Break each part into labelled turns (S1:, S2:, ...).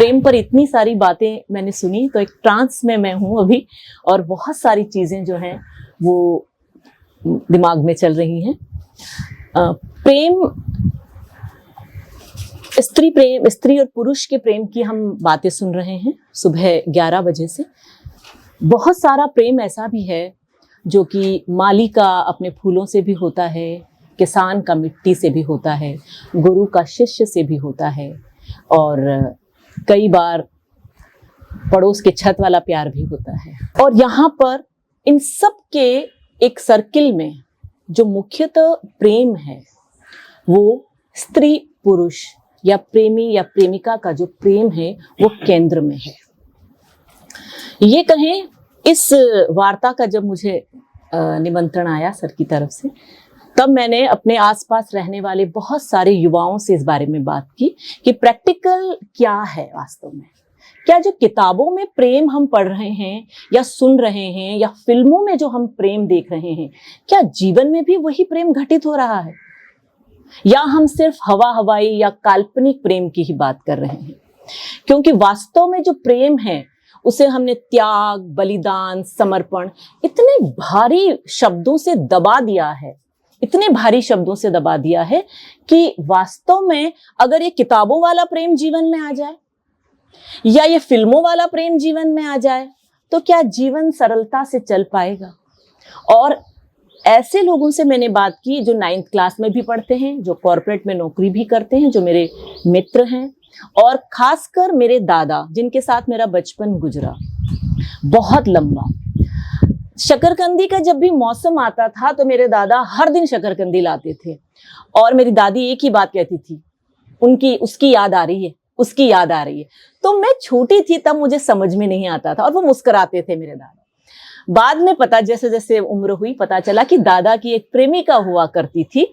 S1: प्रेम पर इतनी सारी बातें मैंने सुनी, तो एक ट्रांस में मैं हूँ अभी, और बहुत सारी चीजें जो हैं वो दिमाग में चल रही हैं। प्रेम, स्त्री और पुरुष के प्रेम की हम बातें सुन रहे हैं सुबह 11 बजे से। बहुत सारा प्रेम ऐसा भी है जो कि माली का अपने फूलों से भी होता है, किसान का मिट्टी से भी होता है, गुरु का शिष्य से भी होता है, और कई बार पड़ोस के छत वाला प्यार भी होता है। और यहाँ पर इन सब के एक सर्किल में जो मुख्यतः प्रेम है वो स्त्री पुरुष या प्रेमी या प्रेमिका का जो प्रेम है वो केंद्र में है। ये कहें, इस वार्ता का जब मुझे निमंत्रण आया सर की तरफ से, तब मैंने अपने आसपास रहने वाले बहुत सारे युवाओं से इस बारे में बात की कि प्रैक्टिकल क्या है वास्तव में। क्या जो किताबों में प्रेम हम पढ़ रहे हैं या सुन रहे हैं या फिल्मों में जो हम प्रेम देख रहे हैं, क्या जीवन में भी वही प्रेम घटित हो रहा है, या हम सिर्फ हवा हवाई या काल्पनिक प्रेम की ही बात कर रहे हैं? क्योंकि वास्तव में जो प्रेम है उसे हमने त्याग, बलिदान, समर्पण इतने भारी शब्दों से दबा दिया है, इतने भारी शब्दों से दबा दिया है कि वास्तव में अगर ये किताबों वाला प्रेम जीवन में आ जाए या ये फिल्मों वाला प्रेम जीवन में आ जाए तो क्या जीवन सरलता से चल पाएगा? और ऐसे लोगों से मैंने बात की जो 9th क्लास में भी पढ़ते हैं, जो कॉर्पोरेट में नौकरी भी करते हैं, जो मेरे मित्र हैं, और खासकर मेरे दादा जिनके साथ मेरा बचपन गुजरा बहुत लंबा। शकरकंदी का जब भी मौसम आता था तो मेरे दादा हर दिन शकरकंदी लाते थे, और मेरी दादी एक ही बात कहती थी, उसकी याद आ रही है, उसकी याद आ रही है। तो मैं छोटी थी तब मुझे समझ में नहीं आता था, और वो मुस्कुराते थे मेरे दादा। बाद में पता, जैसे जैसे उम्र हुई, पता चला कि दादा की एक प्रेमिका हुआ करती थी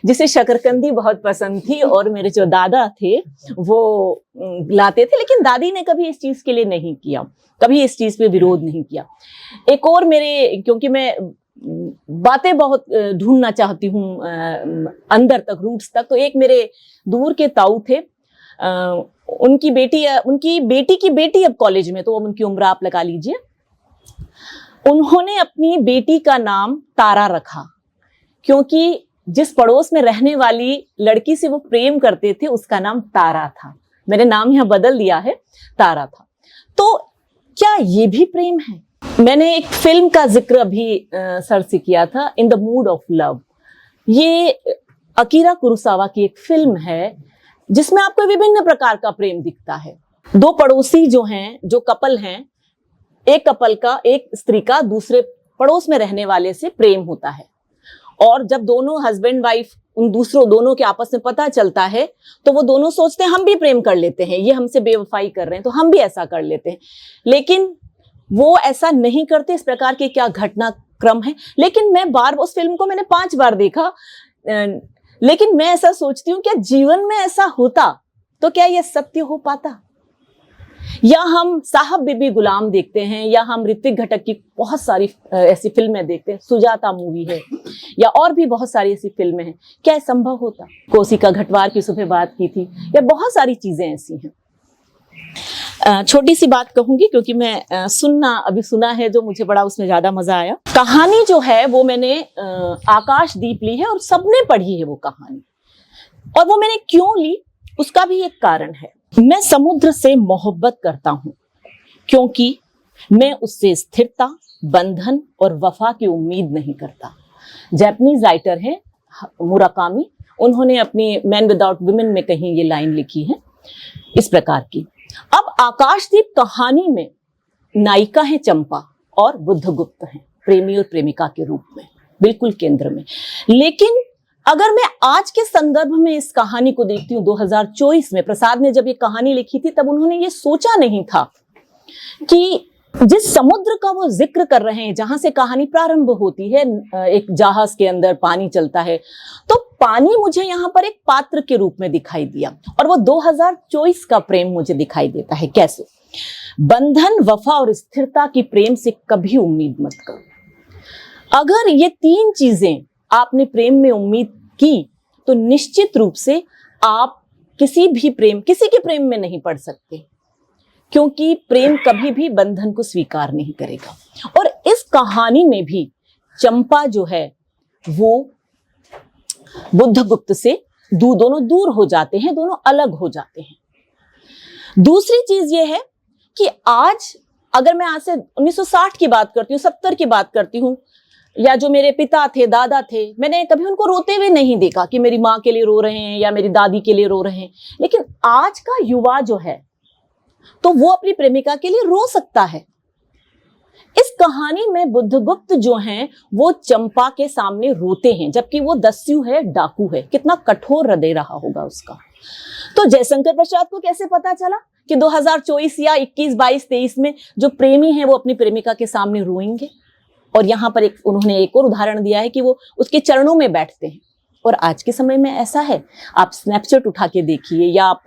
S1: जिसे शकरकंदी बहुत पसंद थी, और मेरे जो दादा थे वो लाते थे, लेकिन दादी ने कभी इस चीज के लिए नहीं किया, कभी इस चीज पे विरोध नहीं किया। एक और मेरे, क्योंकि मैं बातें बहुत ढूंढना चाहती हूँ अंदर तक, रूट्स तक, तो एक मेरे दूर के ताऊ थे, उनकी बेटी की बेटी अब कॉलेज में, तो उनकी उम्र आप लगा लीजिए। उन्होंने अपनी बेटी का नाम तारा रखा क्योंकि जिस पड़ोस में रहने वाली लड़की से वो प्रेम करते थे उसका नाम तारा था। मैंने नाम यहां बदल दिया है, तारा था। तो क्या ये भी प्रेम है? मैंने एक फिल्म का जिक्र अभी सर से किया था, in the mood off love. ये अकीरा कुरोसावा की एक फिल्म है जिसमें आपको विभिन्न प्रकार का प्रेम दिखता है। दो पड़ोसी जो हैं, जो कपल हैं, एक कपल का, एक स्त्री का दूसरे पड़ोस में रहने वाले से प्रेम होता है, और जब दोनों हस्बैंड वाइफ उन दोनों के आपस में पता चलता है तो वो दोनों सोचते हैं हम भी प्रेम कर लेते हैं, ये हमसे बेवफाई कर रहे हैं तो हम भी ऐसा कर लेते हैं। लेकिन वो ऐसा नहीं करते। इस प्रकार के क्या घटनाक्रम है। लेकिन मैं उस फिल्म को मैंने 5 बार देखा, लेकिन मैं ऐसा सोचती हूँ क्या जीवन में ऐसा होता तो क्या यह सत्य हो पाता? या हम साहब बीबी गुलाम देखते हैं, या हम ऋतिक घटक की बहुत सारी ऐसी फिल्में देखते हैं, सुजाता मूवी है, या और भी बहुत सारी ऐसी फिल्में हैं, क्या संभव होता? कोशिका घटवार की सुबह बात की थी, या बहुत सारी चीजें ऐसी हैं। छोटी सी बात कहूंगी क्योंकि मैं अभी सुना है जो मुझे बड़ा उसमें ज्यादा मजा आया। कहानी जो है वो मैंने आकाशदीप ली है, और सबने पढ़ी है वो कहानी, और वो मैंने क्यों ली उसका भी एक कारण है। मैं समुद्र से मोहब्बत करता हूं क्योंकि मैं उससे स्थिरता, बंधन और वफा की उम्मीद नहीं करता। जापानीज राइटर हैं मुराकामी, उन्होंने अपनी मैन विदाउट वुमेन में कहीं ये लाइन लिखी है इस प्रकार की। अब आकाशदीप कहानी में नायिका है चंपा और बुद्धगुप्त हैं प्रेमी और प्रेमिका के रूप में, बिल्कुल केंद्र में। लेकिन अगर मैं आज के संदर्भ में इस कहानी को देखती हूँ, 2024 में प्रसाद ने जब ये कहानी लिखी थी तब उन्होंने ये सोचा नहीं था कि जिस समुद्र का वो जिक्र कर रहे हैं, जहां से कहानी प्रारंभ होती है, एक जहाज के अंदर पानी चलता है, तो पानी मुझे यहाँ पर एक पात्र के रूप में दिखाई दिया, और वो 2024 का प्रेम मुझे दिखाई देता है। कैसे? बंधन, वफा और स्थिरता की प्रेम से कभी उम्मीद मत करो। अगर ये 3 चीजें आपने प्रेम में उम्मीद की तो निश्चित रूप से आप किसी के प्रेम में नहीं पड़ सकते। क्योंकि प्रेम कभी भी बंधन को स्वीकार नहीं करेगा। और इस कहानी में भी चंपा जो है वो बुद्धगुप्त से दोनों दूर हो जाते हैं, दोनों अलग हो जाते हैं। दूसरी चीज ये है कि आज अगर मैं आज से 1960 की बात करती हूँ, 70 की बात करती हूँ, या जो मेरे पिता थे, दादा थे, मैंने कभी उनको रोते हुए नहीं देखा कि मेरी माँ के लिए रो रहे हैं या मेरी दादी के लिए रो रहे हैं। लेकिन आज का युवा जो है तो वो अपनी प्रेमिका के लिए रो सकता है। इस कहानी में बुद्धगुप्त जो हैं वो चंपा के सामने रोते हैं, जबकि वो दस्यु है, डाकू है। कितना कठोर हृदय रहा होगा उसका। तो जयशंकर प्रसाद को कैसे पता चला कि 2024 या 21, 22, 23 में जो प्रेमी हैं वो अपनी प्रेमिका के सामने रोएंगे? और यहाँ पर उन्होंने एक और उदाहरण दिया है कि वो उसके चरणों में बैठते हैं। और आज के समय में ऐसा है, आप स्नैपचैट उठा के देखिए, या आप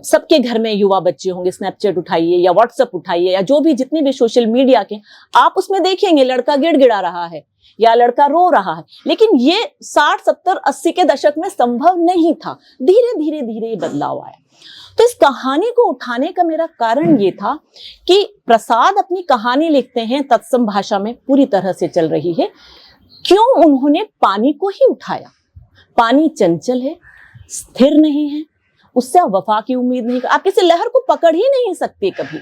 S1: सबके घर में युवा बच्चे होंगे, स्नैपचैट उठाइए या व्हाट्सएप उठाइए या जो भी जितने भी सोशल मीडिया के, आप उसमें देखेंगे लड़का गिड़गिड़ा रहा है या लड़का रो रहा है। लेकिन ये 60, 70, 80 के दशक में संभव नहीं था। धीरे धीरे धीरे ये बदलाव आया। तो इस कहानी को उठाने का मेरा कारण ये था कि प्रसाद अपनी कहानी लिखते हैं तत्सम भाषा में, पूरी तरह से चल रही है। क्यों उन्होंने पानी को ही उठाया? पानी चंचल है, स्थिर नहीं है, उससे आप वफा की उम्मीद नहीं कर, आप किसी लहर को पकड़ ही नहीं सकते। कभी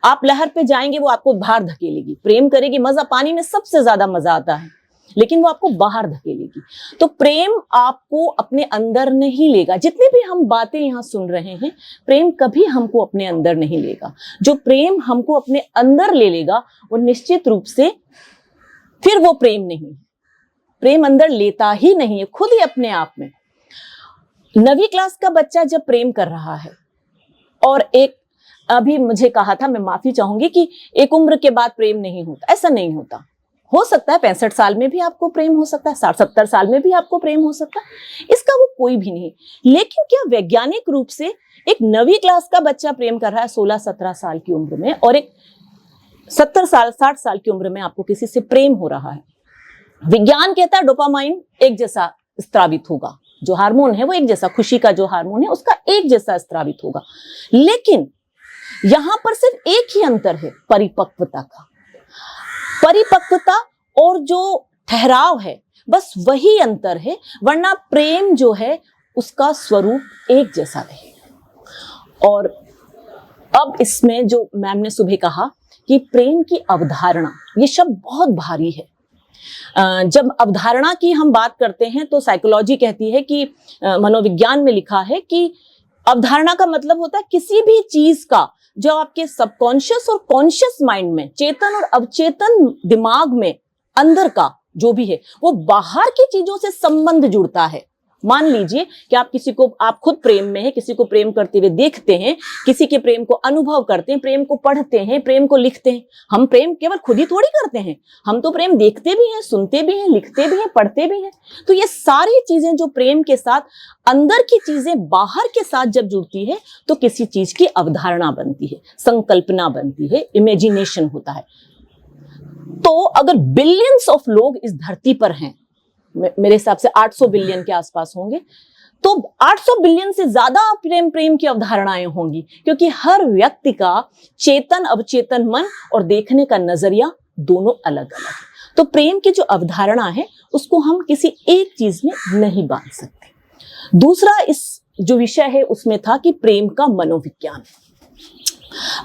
S1: आप लहर पे जाएंगे वो आपको बाहर धकेलेगी। प्रेम करेगी, मजा पानी में सबसे ज्यादा मजा आता है, लेकिन वो आपको बाहर धकेलेगी। तो प्रेम आपको अपने अंदर नहीं लेगा। जितनी भी हम बातें यहाँ सुन रहे हैं, प्रेम कभी हमको अपने अंदर नहीं लेगा। जो प्रेम हमको अपने अंदर ले लेगा वो निश्चित रूप से फिर वो प्रेम नहीं है। प्रेम अंदर लेता ही नहीं है, खुद ही अपने आप में। 9वीं क्लास का बच्चा जब प्रेम कर रहा है, और एक अभी मुझे कहा था, मैं माफी चाहूंगी कि एक उम्र के बाद प्रेम नहीं होता, ऐसा नहीं होता। हो सकता है 65 साल में भी आपको प्रेम हो सकता है, 60-70 साल में भी आपको प्रेम हो सकता है, इसका वो कोई भी नहीं। लेकिन क्या वैज्ञानिक रूप से एक 9वीं क्लास का बच्चा प्रेम कर रहा है 16-17 साल की उम्र में, और एक 70 साल 60 साल की उम्र में आपको किसी से प्रेम हो रहा है? विज्ञान कहता है डोपामाइन एक जैसा स्त्रावित होगा, जो हार्मोन है वो एक जैसा, खुशी का जो हार्मोन है उसका एक जैसा स्त्रावित होगा। लेकिन यहां पर सिर्फ एक ही अंतर है, परिपक्वता का। परिपक्वता और जो ठहराव है, बस वही अंतर है, वरना प्रेम जो है उसका स्वरूप एक जैसा रहेगा। और अब इसमें जो मैम ने सुबह कहा कि प्रेम की अवधारणा, ये शब्द बहुत भारी है। जब अवधारणा की हम बात करते हैं तो साइकोलॉजी कहती है कि मनोविज्ञान में लिखा है कि अवधारणा का मतलब होता है किसी भी चीज का जो आपके सबकॉन्शियस और कॉन्शियस माइंड में, चेतन और अवचेतन दिमाग में, अंदर का जो भी है, वो बाहर की चीजों से संबंध जुड़ता है। मान लीजिए कि आप खुद प्रेम में हैं, किसी को प्रेम करते हुए देखते हैं, किसी के प्रेम को अनुभव करते हैं, प्रेम को पढ़ते हैं, प्रेम को लिखते हैं। हम प्रेम केवल खुद ही थोड़ी करते हैं, हम तो प्रेम देखते भी हैं, सुनते भी हैं, लिखते भी हैं, पढ़ते भी हैं। तो ये सारी चीजें जो प्रेम के साथ, अंदर की चीजें बाहर के साथ जब जुड़ती है तो किसी चीज की अवधारणा बनती है, संकल्पना बनती है, इमेजिनेशन होता है। तो अगर बिलियंस ऑफ लोग इस धरती पर हैं, मेरे हिसाब से 800 बिलियन के आसपास होंगे, तो 800 बिलियन से ज्यादा प्रेम की अवधारणाएं होंगी, क्योंकि हर व्यक्ति का चेतन अवचेतन मन और देखने का नजरिया दोनों अलग अलग है। तो प्रेम की जो अवधारणा है उसको हम किसी एक चीज में नहीं बांध सकते। दूसरा इस जो विषय है उसमें था कि प्रेम का मनोविज्ञान।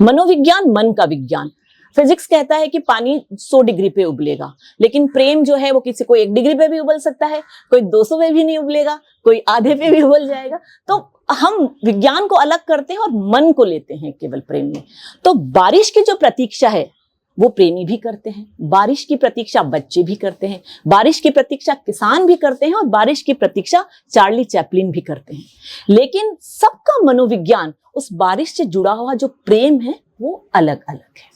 S1: मनोविज्ञान मन का विज्ञान। फिजिक्स कहता है कि पानी 100 डिग्री पे उबलेगा, लेकिन प्रेम जो है वो किसी को 1 डिग्री पे भी उबल सकता है, कोई 200 पे भी नहीं उबलेगा, कोई आधे पे भी उबल जाएगा। तो हम विज्ञान को अलग करते हैं और मन को लेते हैं केवल प्रेम में। तो बारिश की जो प्रतीक्षा है वो प्रेमी भी करते हैं, बारिश की प्रतीक्षा बच्चे भी करते हैं, बारिश की प्रतीक्षा किसान भी करते हैं, और बारिश की प्रतीक्षा चार्ली चैपलिन भी करते हैं। लेकिन सबका मनोविज्ञान उस बारिश से जुड़ा हुआ जो प्रेम है वो अलग अलग है।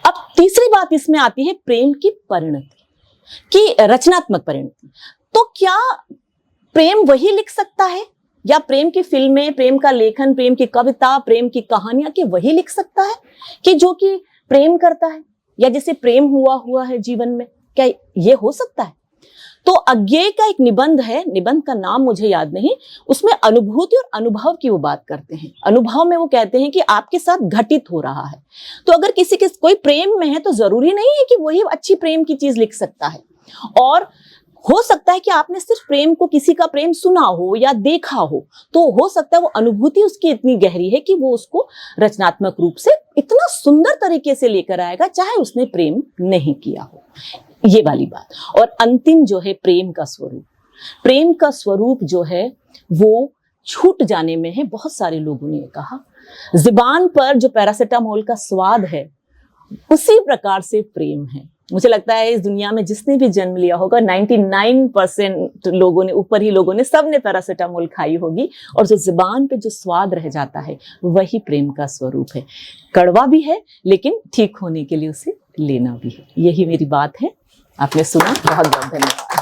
S1: अब तीसरी बात इसमें आती है प्रेम की परिणति, की रचनात्मक परिणति। तो क्या प्रेम वही लिख सकता है, या प्रेम की फिल्में, प्रेम का लेखन, प्रेम की कविता, प्रेम की कहानियां कि वही लिख सकता है कि जो कि प्रेम करता है या जिसे प्रेम हुआ है जीवन में? क्या ये हो सकता है? तो अज्ञेय का एक निबंध है, निबंध का नाम मुझे याद नहीं, उसमें अनुभूति और अनुभव की वो बात करते हैं। अनुभव में वो कहते हैं कि आपके साथ घटित हो रहा है। तो अगर किसी के कोई प्रेम में है तो जरूरी नहीं है कि वही अच्छी प्रेम की चीज लिख सकता है, और हो सकता है कि आपने सिर्फ प्रेम को, किसी का प्रेम सुना हो या देखा हो, तो हो सकता है वो अनुभूति उसकी इतनी गहरी है कि वो उसको रचनात्मक रूप से इतना सुंदर तरीके से लेकर आएगा, चाहे उसने प्रेम नहीं किया हो। ये वाली बात। और अंतिम जो है प्रेम का स्वरूप, प्रेम का स्वरूप जो है वो छूट जाने में है। बहुत सारे लोगों ने कहा जुबान पर जो पैरासिटामोल का स्वाद है उसी प्रकार से प्रेम है। मुझे लगता है इस दुनिया में जिसने भी जन्म लिया होगा 99% लोगों ने, ऊपर ही लोगों ने, सब ने पैरासिटामोल खाई होगी, और जो जुबान पे जो स्वाद रह जाता है वही प्रेम का स्वरूप है। कड़वा भी है लेकिन ठीक होने के लिए उसे लेना भी है। यही मेरी बात है। आपने सुना, बहुत बहुत धन्यवाद।